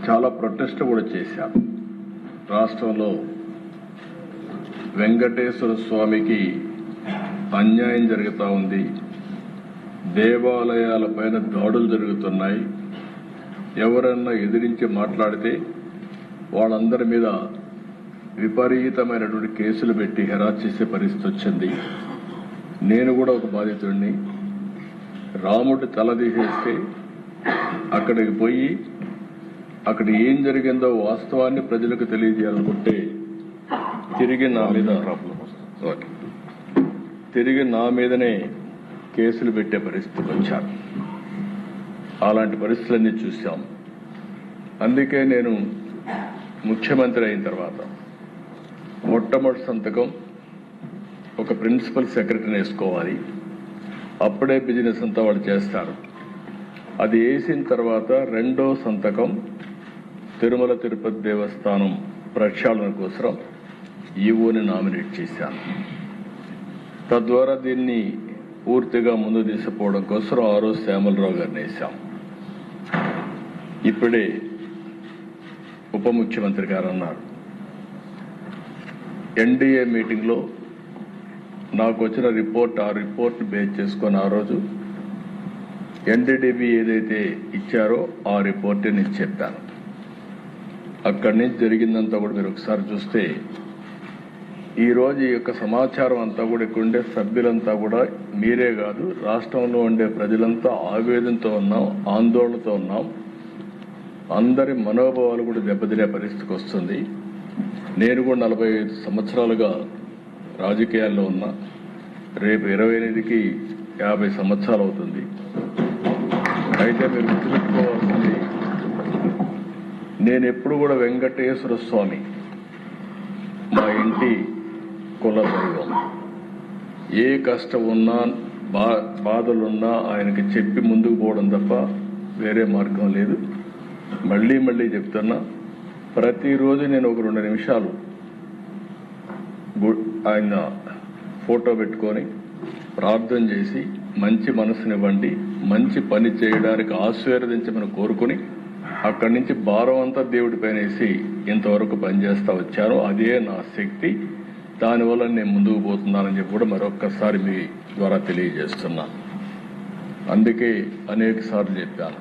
చాలా ప్రొటెస్ట్ కూడా చేశారు. రాష్ట్రంలో వెంకటేశ్వర స్వామికి అన్యాయం జరుగుతూ ఉంది, దేవాలయాలపైన దాడులు జరుగుతున్నాయి, ఎవరన్నా ఎదిరించి మాట్లాడితే వాళ్ళందరి మీద విపరీతమైనటువంటి కేసులు పెట్టి హెరాస్ చేసే పరిస్థితి వచ్చింది. నేను కూడా ఒక బాధితుడిని. రాముడి తల తీసేస్తే అక్కడికి పోయి అక్కడ ఏం జరిగిందో వాస్తవాన్ని ప్రజలకు తెలియజేయాలనుకుంటే తిరిగి నా మీదనే కేసులు పెట్టే పరిస్థితికి వచ్చారు. అలాంటి పరిస్థితులన్నీ చూశాం. అందుకే నేను ముఖ్యమంత్రి అయిన తర్వాత మొట్టమొదటి సంతకం ఒక ప్రిన్సిపల్ సెక్రటరీని వేసుకోవాలి, అప్పుడే బిజినెస్ అంతా వాళ్ళు చేస్తారు. అది వేసిన తర్వాత రెండో సంతకం తిరుమల తిరుపతి దేవస్థానం ప్రక్షాళన కోసం ఈవోని నామినేట్ చేశాను. తద్వారా దీన్ని పూర్తిగా ముందు తీసుకుపోవడం కోసం ఆ రోజు శ్యామలరావు గారిని వేశాం. ఇప్పుడే ఉప ముఖ్యమంత్రి గారు అన్నారు, ఎన్డీఏ మీటింగ్లో నాకు వచ్చిన రిపోర్ట్, ఆ రిపోర్ట్ని బేస్ చేసుకొని ఆ రోజు ఎన్డీడీబీ ఏదైతే ఇచ్చారో ఆ రిపోర్టే నేను చెప్పాను. అక్కడి నుంచి జరిగిందంతా కూడా మీరు ఒకసారి చూస్తే ఈ రోజు ఈ యొక్క సమాచారం అంతా కూడా ఇక్కడ ఉండే సభ్యులంతా కూడా మీరే కాదు, రాష్ట్రంలో ఉండే ప్రజలంతా ఆవేదనతో ఉన్నాం, ఆందోళనతో ఉన్నాం. అందరి మనోభావాలు కూడా దెబ్బతినే పరిస్థితికి వస్తుంది. నేను కూడా 45 సంవత్సరాలుగా రాజకీయాల్లో ఉన్నా. రేపు 28కి 50 సంవత్సరాలు అవుతుంది. అయితే మీరు గుర్తుపెట్టుకోవాల్సింది, నేను ఎప్పుడు కూడా వెంకటేశ్వర స్వామి మా ఇంటి కుల దైవం. ఏ కష్టం ఉన్నా బాధలున్నా ఆయనకి చెప్పి ముందుకు పోవడం తప్ప వేరే మార్గం లేదు. మళ్ళీ చెప్తున్నా, ప్రతిరోజు నేను ఒక 2 నిమిషాలు ఆయన ఫోటో పెట్టుకొని ప్రార్థన చేసి మంచి మనసునివ్వండి, మంచి పని చేయడానికి ఆశీర్వదించమని కోరుకుని అక్కడి నుంచి భారం అంతా దేవుడి పైన వేసి ఇంతవరకు పనిచేస్తా వచ్చాను. అదే నా శక్తి. దానివల్ల నేను ముందుకు పోతున్నానని చెప్పి కూడా మరొక్కసారి మీ ద్వారా తెలియజేస్తున్నా. అందుకే అనేక సార్లు చెప్పాను,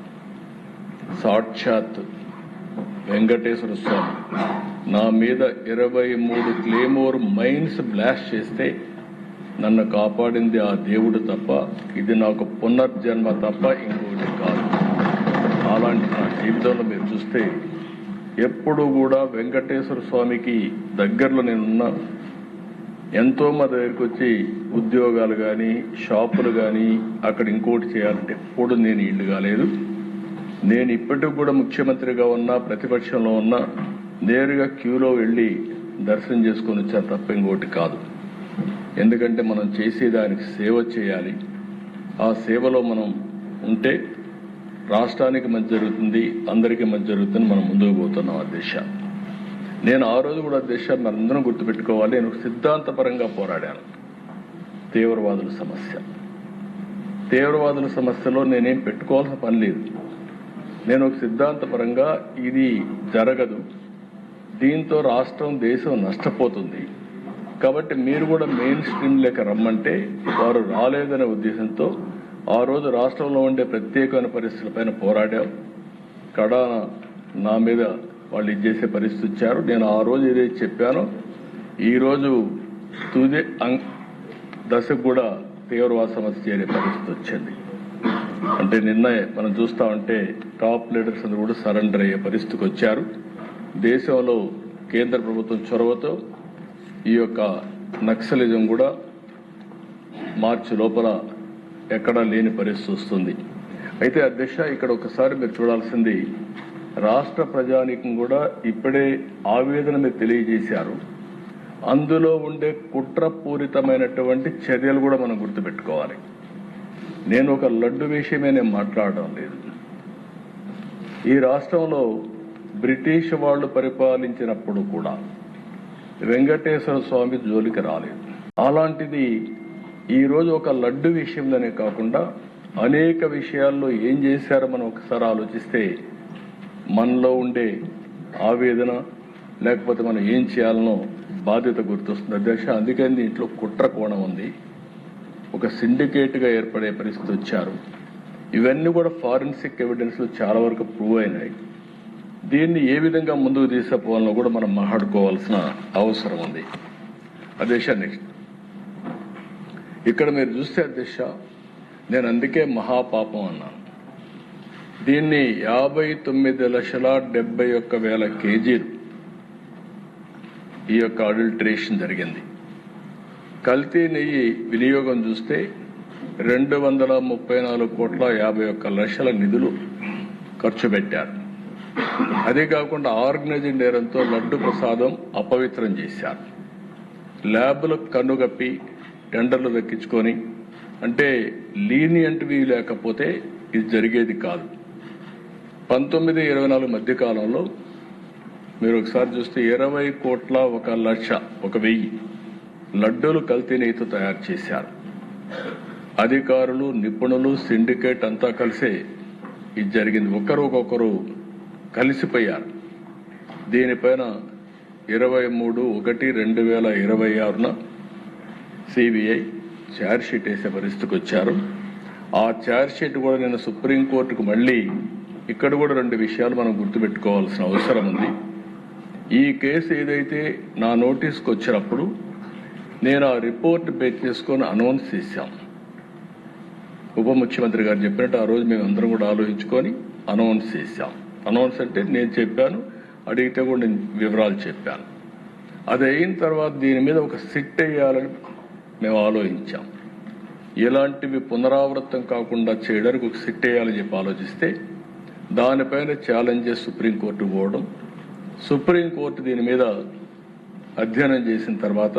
సాక్షాత్ వెంకటేశ్వర స్వామి నా మీద 23 క్లేమోర్ మైన్స్ బ్లాస్ట్ చేస్తే నన్ను కాపాడింది ఆ దేవుడు తప్ప, ఇది నాకు పునర్జన్మ తప్ప ఇంకోటి కాదు. అలాంటి నా జీవితంలో మీరు చూస్తే ఎప్పుడు కూడా వెంకటేశ్వర స్వామికి దగ్గరలో నేనున్నా. ఎంతో మంది దగ్గరికి వచ్చి ఉద్యోగాలు కానీ షాపులు కానీ అక్కడ ఇంకోటి చేయాలంటే ఎప్పుడు నేను ఇల్లు కాలేదు. నేను ఇప్పటికి కూడా ముఖ్యమంత్రిగా ఉన్నా, ప్రతిపక్షంలో ఉన్నా, నేరుగా క్యూలో వెళ్లి దర్శనం చేసుకొని వచ్చాను తప్ప ఇంకోటి కాదు. ఎందుకంటే మనం చేసేదానికి సేవ చేయాలి. ఆ సేవలో మనం ఉంటే రాష్ట్రానికి మంచి జరుగుతుంది, అందరికీ మంచి జరుగుతుంది. మనం ముందుకు పోతున్నాం అధ్యక్ష. నేను ఆ రోజు కూడా అధ్యక్ష మనందరం గుర్తుపెట్టుకోవాలి, నేను సిద్ధాంతపరంగా పోరాడాను. తీవ్రవాదుల సమస్యలో నేనేం పెట్టుకోవాల్సిన పని లేదు. నేను ఒక సిద్ధాంతపరంగా ఇది జరగదు, దీంతో రాష్ట్రం దేశం నష్టపోతుంది కాబట్టి మీరు కూడా మెయిన్ స్ట్రీమ్ లేక రమ్మంటే వారు రాలేదనే ఉద్దేశంతో ఆ రోజు రాష్ట్రంలో ఉండే ప్రత్యేకమైన పరిస్థితులపైన పోరాడాం. కడాన నా మీద వాళ్ళు ఇచ్చేసే పరిస్థితి ఇచ్చారు. నేను ఆ రోజు ఏదైతే చెప్పానో ఈ రోజు తుది దశకు కూడా తీవ్రవాద సమస్య చేరే పరిస్థితి వచ్చింది. అంటే నిన్న మనం చూస్తా ఉంటే టాప్ లీడర్స్ అందరూ కూడా సరెండర్ అయ్యే పరిస్థితికి వచ్చారు. దేశంలో కేంద్ర ప్రభుత్వం చొరవతో ఈ యొక్క నక్సలిజం కూడా మార్చి లోపల ఎక్కడా లేని పరిస్థితి వస్తుంది. అయితే అధ్యక్ష ఇక్కడ ఒకసారి మీరు చూడాల్సింది, రాష్ట్ర ప్రజానీకం కూడా ఇప్పుడే ఆవేదన మీరు తెలియజేశారు. అందులో ఉండే కుట్రపూరితమైనటువంటి చర్యలు కూడా మనం గుర్తుపెట్టుకోవాలి. నేను ఒక లడ్డు విషయమే నేను మాట్లాడడం లేదు. ఈ రాష్ట్రంలో బ్రిటిష్ వాళ్ళు పరిపాలించినప్పుడు కూడా వెంకటేశ్వర స్వామి జోలికి రాలేదు. అలాంటిది ఈ రోజు ఒక లడ్డు విషయంలోనే కాకుండా అనేక విషయాల్లో ఏం చేశారో మనం ఒకసారి ఆలోచిస్తే మనలో ఉండే ఆవేదన లేకపోతే మనం ఏం చేయాలనో బాధ్యత గుర్తొస్తుంది అధ్యక్ష. అందుకని దీంట్లో కుట్ర కోణం ఉంది. ఒక సిండికేట్గా ఏర్పడే పరిస్థితి వచ్చారు. ఇవన్నీ కూడా ఫారెన్సిక్ ఎవిడెన్స్లు చాలా వరకు ప్రూవ్ అయినాయి. దీన్ని ఏ విధంగా ముందుకు తీసుకుపోవాలో కూడా మనం మాట్లాడుకోవాల్సిన అవసరం ఉంది అధ్యక్ష. నెక్స్ట్ ఇక్కడ మీరు చూస్తే అధ్యక్ష, నేను అందుకే మహాపాపం అన్నాను. దీన్ని 59,71,000 కేజీలు ఈ యొక్క అడల్టరేషన్ జరిగింది. కల్తీ నెయ్యి వినియోగం చూస్తే 234,51,00,000 నిధులు ఖర్చు పెట్టారు. అదే కాకుండా ఆర్గనైజ్డ్ నేరంతో లడ్డు ప్రసాదం అపవిత్రం చేశారు. ల్యాబ్లకు కన్నుగప్పి టెండర్లు దక్కించుకొని, అంటే లీనియంట్వి లేకపోతే ఇది జరిగేది కాదు. 19-24 మధ్య కాలంలో మీరు ఒకసారి చూస్తే 20,01,00,000 లడ్డూలు కల్తీ నెయ్యితో తయారు చేశారు. అధికారులు, నిపుణులు, సిండికేట్ అంతా కలిసే ఇది జరిగింది. ఒకరు కలిసిపోయారు. దీనిపైన 23/1/2026 సిబిఐ ఛార్జ్ షీట్ వేసే పరిస్థితికి వచ్చారు. ఆ ఛార్జ్ షీట్ కూడా నేను సుప్రీంకోర్టుకు మళ్ళీ ఇక్కడ కూడా 2 విషయాలు మనం గుర్తుపెట్టుకోవాల్సిన అవసరం ఉంది. ఈ కేసు ఏదైతే నా నోటీస్కి వచ్చినప్పుడు నేను ఆ రిపోర్ట్ బేస్ చేసుకొని అనౌన్స్ చేశాం. ఉప ముఖ్యమంత్రి గారు చెప్పినట్టు ఆ రోజు మేము అందరం కూడా ఆలోచించుకొని అనౌన్స్ చేశాం. అనౌన్స్ అంటే నేను చెప్పాను, అడిగితే కూడా నేను వివరాలు చెప్పాను. అది అయిన తర్వాత దీని మీద ఒక సిట్ వేయాలని మేము ఆలోచించాం. ఇలాంటివి పునరావృతం కాకుండా చేయడానికి ఒక సిట్ వేయాలని చెప్పి ఆలోచిస్తే దానిపైన ఛాలెంజెస్ సుప్రీంకోర్టు పోవడం, సుప్రీంకోర్టు దీని మీద అధ్యయనం చేసిన తర్వాత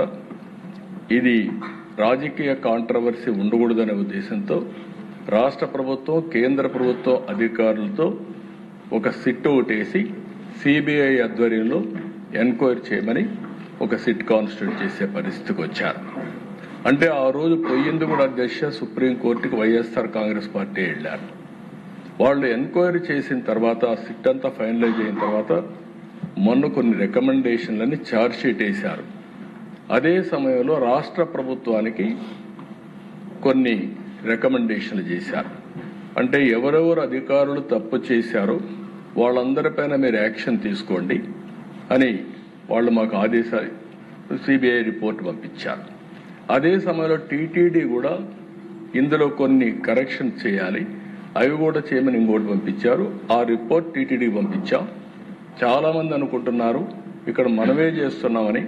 ఇది రాజకీయ కాంట్రవర్సీ ఉండకూడదనే ఉద్దేశంతో రాష్ట్ర ప్రభుత్వం, కేంద్ర ప్రభుత్వం అధికారులతో ఒక సిట్ ఒకటేసి సిబిఐ ఆధ్వర్యంలో ఎంక్వైరీ చేయమని ఒక సిట్ కాన్స్టిట్యూట్ చేసే పరిస్థితికి వచ్చారు. అంటే ఆ రోజు పోయింది కూడా అధ్యక్ష సుప్రీంకోర్టుకి వైఎస్ఆర్ కాంగ్రెస్ పార్టీ వెళ్లారు. వాళ్ళు ఎంక్వైరీ చేసిన తర్వాత ఆ సిట్ అంతా ఫైనలైజ్ అయిన తర్వాత మొన్న కొన్ని రికమెండేషన్లని ఛార్జ్ షీట్ వేశారు. అదే సమయంలో రాష్ట్ర ప్రభుత్వానికి కొన్ని రికమెండేషన్లు చేశారు. అంటే ఎవరెవరు అధికారులు తప్పు చేశారో వాళ్ళందరిపైన మీరు యాక్షన్ తీసుకోండి అని వాళ్ళు మాకు ఆదేశాలు సిబిఐ రిపోర్ట్ పంపించారు. అదే సమయంలో టీటీడీ కూడా ఇందులో కొన్ని కరెక్షన్ చేయాలి, అవి కూడా చేయమని ఇంకోటి పంపించారు. ఆ రిపోర్ట్ టీటీడీకి పంపించాం. చాలా మంది అనుకుంటున్నారు ఇక్కడ మనమే చేస్తున్నామని.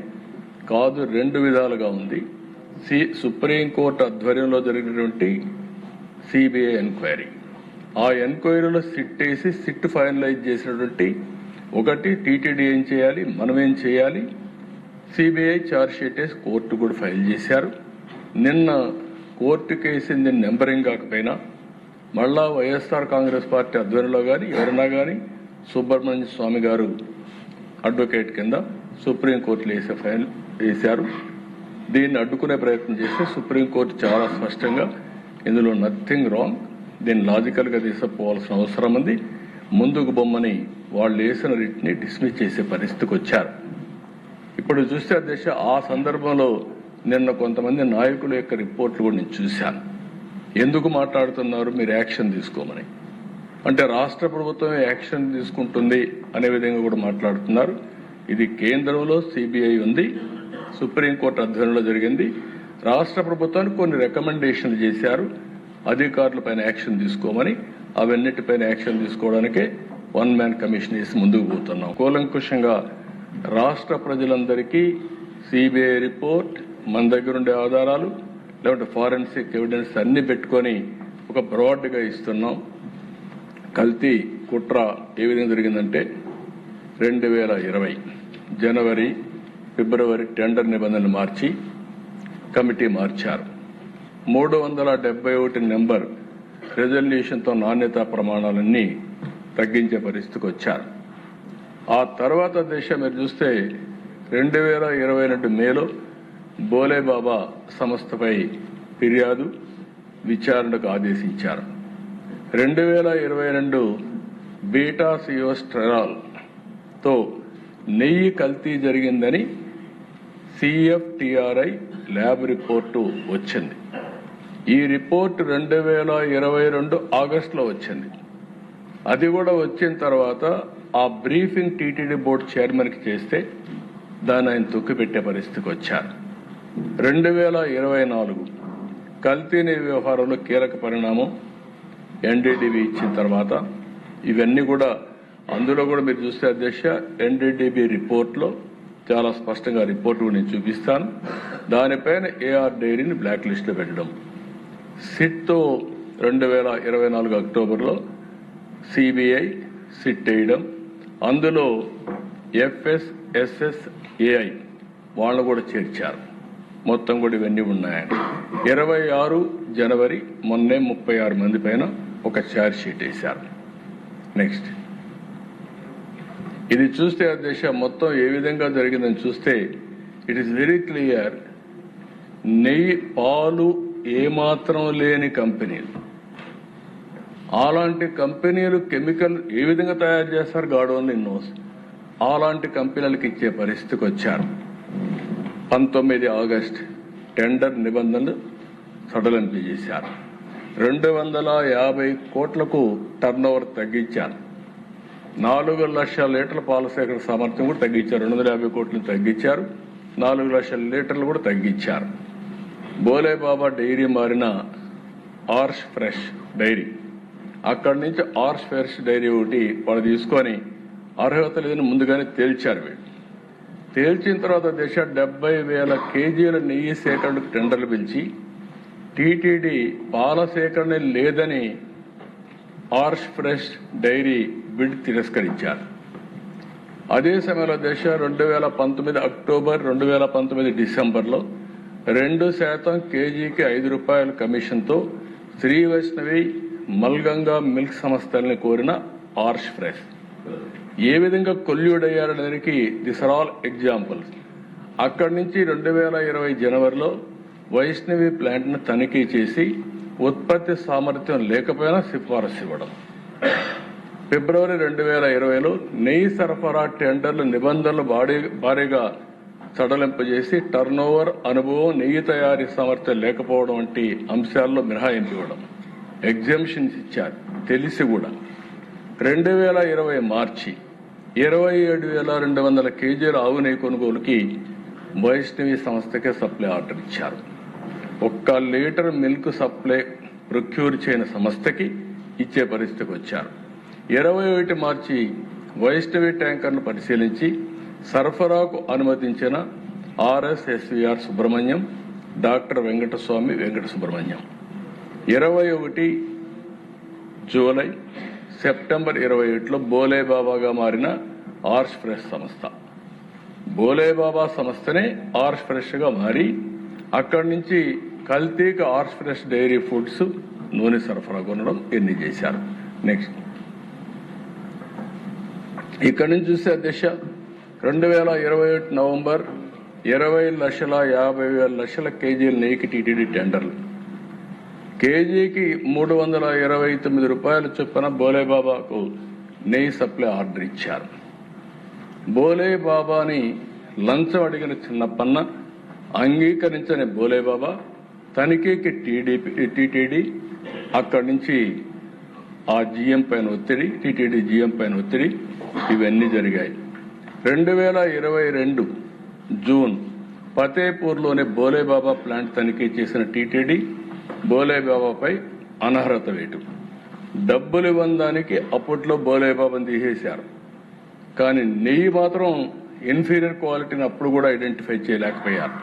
కాదు, 2 విధాలుగా ఉంది. సుప్రీంకోర్టు ఆధ్వర్యంలో జరిగినటువంటి సిబిఐ ఎంక్వైరీ, ఆ ఎంక్వైరీలో సిట్ వేసి సిట్ ఫైనలైజ్ చేసినటువంటి ఒకటి టీటీడీ ఏం చేయాలి, మనం ఏం చేయాలి, సిబిఐ ఛార్జ్ షీట్ వేసి కోర్టు కూడా ఫైల్ చేశారు. నిన్న కోర్టు కేసింది నెంబరింగ్ కాకపోయినా మళ్ళా వైఎస్ఆర్ కాంగ్రెస్ పార్టీ ఆధ్వర్యంలో కానీ ఎవరైనా కానీ సుబ్రహ్మణ్య స్వామి గారు అడ్వకేట్ కింద సుప్రీంకోర్టులో వేసే ఫైల్ వేశారు. దీన్ని అడ్డుకునే ప్రయత్నం చేస్తే సుప్రీంకోర్టు చాలా స్పష్టంగా ఇందులో నథింగ్ రాంగ్, దీన్ని లాజికల్గా తీసుకుపోవాల్సిన అవసరం ఉంది, ముందుకు బొమ్మని వాళ్ళు వేసిన రిట్ని డిస్మిస్ చేసే పరిస్థితికి వచ్చారు. ఇప్పుడు చూస్తే అధ్యక్ష ఆ సందర్భంలో నిన్న కొంతమంది నాయకుల యొక్క రిపోర్ట్లు కూడా నేను చూశాను. ఎందుకు మాట్లాడుతున్నారు, మీరు యాక్షన్ తీసుకోమని. అంటే రాష్ట్ర ప్రభుత్వమే యాక్షన్ తీసుకుంటుంది అనే విధంగా కూడా మాట్లాడుతున్నారు. ఇది కేంద్రంలో సిబిఐ ఉంది, సుప్రీంకోర్టు ఆధ్వర్యంలో జరిగింది. రాష్ట్ర ప్రభుత్వానికి కొన్ని రికమెండేషన్లు చేశారు, అధికారులపైన యాక్షన్ తీసుకోమని. అవన్నిటిపైన యాక్షన్ తీసుకోవడానికే 1 మ్యాన్ కమిషన్ వేసి ముందుకు పోతున్నాం. కూలంకుషంగా రాష్ట్ర ప్రజలందరికీ సిబిఐ రిపోర్ట్, మన దగ్గర ఉండే ఆధారాలు, లేకుంటే ఫారెన్సిక్ ఎవిడెన్స్ అన్ని పెట్టుకొని ఒక బ్రాడ్గా ఇస్తున్నాం. కల్తీ కుట్ర ఏ విధంగా జరిగిందంటే 2020 జనవరి, ఫిబ్రవరి టెండర్ నిబంధనలు మార్చి కమిటీ మార్చారు. 371 నెంబర్ రెజల్యూషన్తో నాణ్యతా ప్రమాణాలన్నీ తగ్గించే పరిస్థితికి వచ్చారు. ఆ తర్వాత దేశ మీరు చూస్తే 2022 మేలో బోలేబాబా సంస్థపై ఫిర్యాదు విచారణకు ఆదేశించారు. 2022 బీటాసియోస్టెరాల్ తో నెయ్యి కల్తీ జరిగిందని CFTRI ల్యాబ్ రిపోర్టు వచ్చింది. ఈ రిపోర్ట్ 2022 ఆగస్టులో వచ్చింది. అది కూడా వచ్చిన తర్వాత ఆ బ్రీఫింగ్ టీటీడీ బోర్డు చైర్మన్కి చేస్తే దాన్ని ఆయన తొక్కిపెట్టే పరిస్థితికి వచ్చారు. 2024 కల్తీ నెయ్యి వ్యవహారంలో కీలక పరిణామం NDDB ఇచ్చిన తర్వాత ఇవన్నీ కూడా అందులో కూడా మీరు చూస్తే అధ్యక్ష NDDB రిపోర్ట్లో చాలా స్పష్టంగా రిపోర్టు నేను చూపిస్తాను. దానిపైన AR డైరీని బ్లాక్ లిస్ట్ లో పెట్టడం, సిట్తో 2024 అక్టోబర్లో CBI సిట్ వేయడం, అందులో FSSAI వాళ్ళు కూడా చేర్చారు. మొత్తం కూడా ఇవన్నీ ఉన్నాయని 26 జనవరి మొన్నే 36 మంది పైన ఒక ఛార్జ్ షీట్ వేశారు. నెక్స్ట్ ఇది చూస్తే అధ్యక్ష మొత్తం ఏ విధంగా జరిగిందని చూస్తే ఇట్ ఈస్ వెరీ క్లియర్. నెయ్యి పాలు ఏమాత్రం లేని కంపెనీలు, అలాంటి కంపెనీలు కెమికల్ ఏ విధంగా తయారు చేస్తారు గాడ్ ఓన్లీ నోస్. అలాంటి కంపెనీలకు ఇచ్చే పరిస్థితికి వచ్చారు. 19 ఆగస్టు టెండర్ నిబంధనలు సడలింపు చేశారు. 250 కోట్లకు టర్న్ ఓవర్ తగ్గించారు. 4 లక్షల లీటర్ల పాల సేకరణ సామర్థ్యం కూడా తగ్గించారు. 250 కోట్లను తగ్గించారు. 4 లక్షల లీటర్లు కూడా తగ్గించారు. బోలేబాబా డైరీ మారిన ఆర్ష్ ఫ్రెష్ డైరీ, అక్కడి నుంచి ఆర్ష్ ఫ్రెష్ డైరీ ఒకటి వాళ్ళు తీసుకొని అర్హత లేదని ముందుగానే తేల్చారు. వీళ్ళు తేల్చిన తర్వాత 70,000 కేజీల నెయ్యి సేకరణకు టెండర్లు పిలిచి టీటీడీ పాల సేకరణ లేదని ఆర్ష్ ఫ్రెష్ డైరీ బిడ్ తిరస్కరించారు. అదే సమయంలో 2019 అక్టోబర్ 2019 డిసెంబర్లో 2% కేజీకి ₹5 కమిషన్తో శ్రీ వైష్ణవి మల్గంగా మిల్క్ సంస్థల్ని కోరిన ఆర్ష్ ఫ్రెష్ ఏ విధంగా కొల్యూడయ్యారనేదానికి దిస్ ఆర్ ఆల్ ఎగ్జాంపుల్స్. అక్కడి నుంచి 2020 జనవరిలో వైష్ణవి ప్లాంట్ ను తనిఖీ చేసి ఉత్పత్తి సామర్థ్యం లేకపోయినా సిఫారసు ఇవ్వడం. ఫిబ్రవరి 2020లో నెయ్యి సరఫరా టెండర్లు నిబంధనలు భారీగా సడలింపు చేసి టర్న్ ఓవర్, అనుభవం, నెయ్యి తయారీ సామర్థ్యం లేకపోవడం వంటి అంశాల్లో మినహాయింపు ఇవ్వడం, ఎగ్జంప్షన్స్ ఇచ్చారు తెలిసి కూడా. 2020 మార్చి 27,200 కేజీల ఆవు నెయ్యి కొనుగోలుకి వైష్ణవి సంస్థకే సప్లై ఆర్డర్ ఇచ్చారు. 1 లీటర్ మిల్క్ సప్లై ప్రొక్యూర్ చేయని సంస్థకి ఇచ్చే పరిస్థితికి వచ్చారు. 21 మార్చి వైష్ణవి ట్యాంకర్ను పరిశీలించి సరఫరాకు అనుమతించిన RSSVR Subrahmanyam, doctor Venkataswamy Venkata Subrahmanyam. 21 July September 21లో బోలేబాబాగా మారిన ఆర్ష్ ఫ్రెష్ సంస్థ, బోలేబాబా సంస్థనే ఆర్ష్ ఫ్రెష్ గా మారి అక్కడి నుంచి కల్తీకి ఆర్ష్ ఫ్రెష్ డైరీ ఫుడ్స్ నూనె సరఫరా కొనడం ఎన్ని చేశారు. నెక్స్ట్ ఇక్కడి నుంచి చూస్తే అధ్యక్ష 2021 నవంబర్ 20,50,000 కేజీల నెయ్యికి టీటీడీ టెండర్లు, కేజీకి ₹329 చొప్పున బోలేబాబాకు నెయ్యి సప్లై ఆర్డర్ ఇచ్చారు. బోలేబాబాని లంచం అడిగిన చిన్నప్పన్న అంగీకరించని బోలేబాబా తనిఖీకి టీటీడీ అక్కడి నుంచి ఆ జీఎం పైన ఒత్తిడి, టీటీడీ జీఎం పైన ఒత్తిడి, ఇవన్నీ జరిగాయి. 2022 జూన్ ఫతేపూర్లోని బోలేబాబా ప్లాంట్ తనిఖీ చేసిన టీటీడీ బోలేబాబాపై అనర్హత వేటు, డబ్బులు ఇవ్వడానికి అప్పట్లో బోలేబాబాను తీసేశారు. కానీ నెయ్యి మాత్రం ఇన్ఫీరియర్ క్వాలిటీని అప్పుడు కూడా ఐడెంటిఫై చేయలేకపోయారు.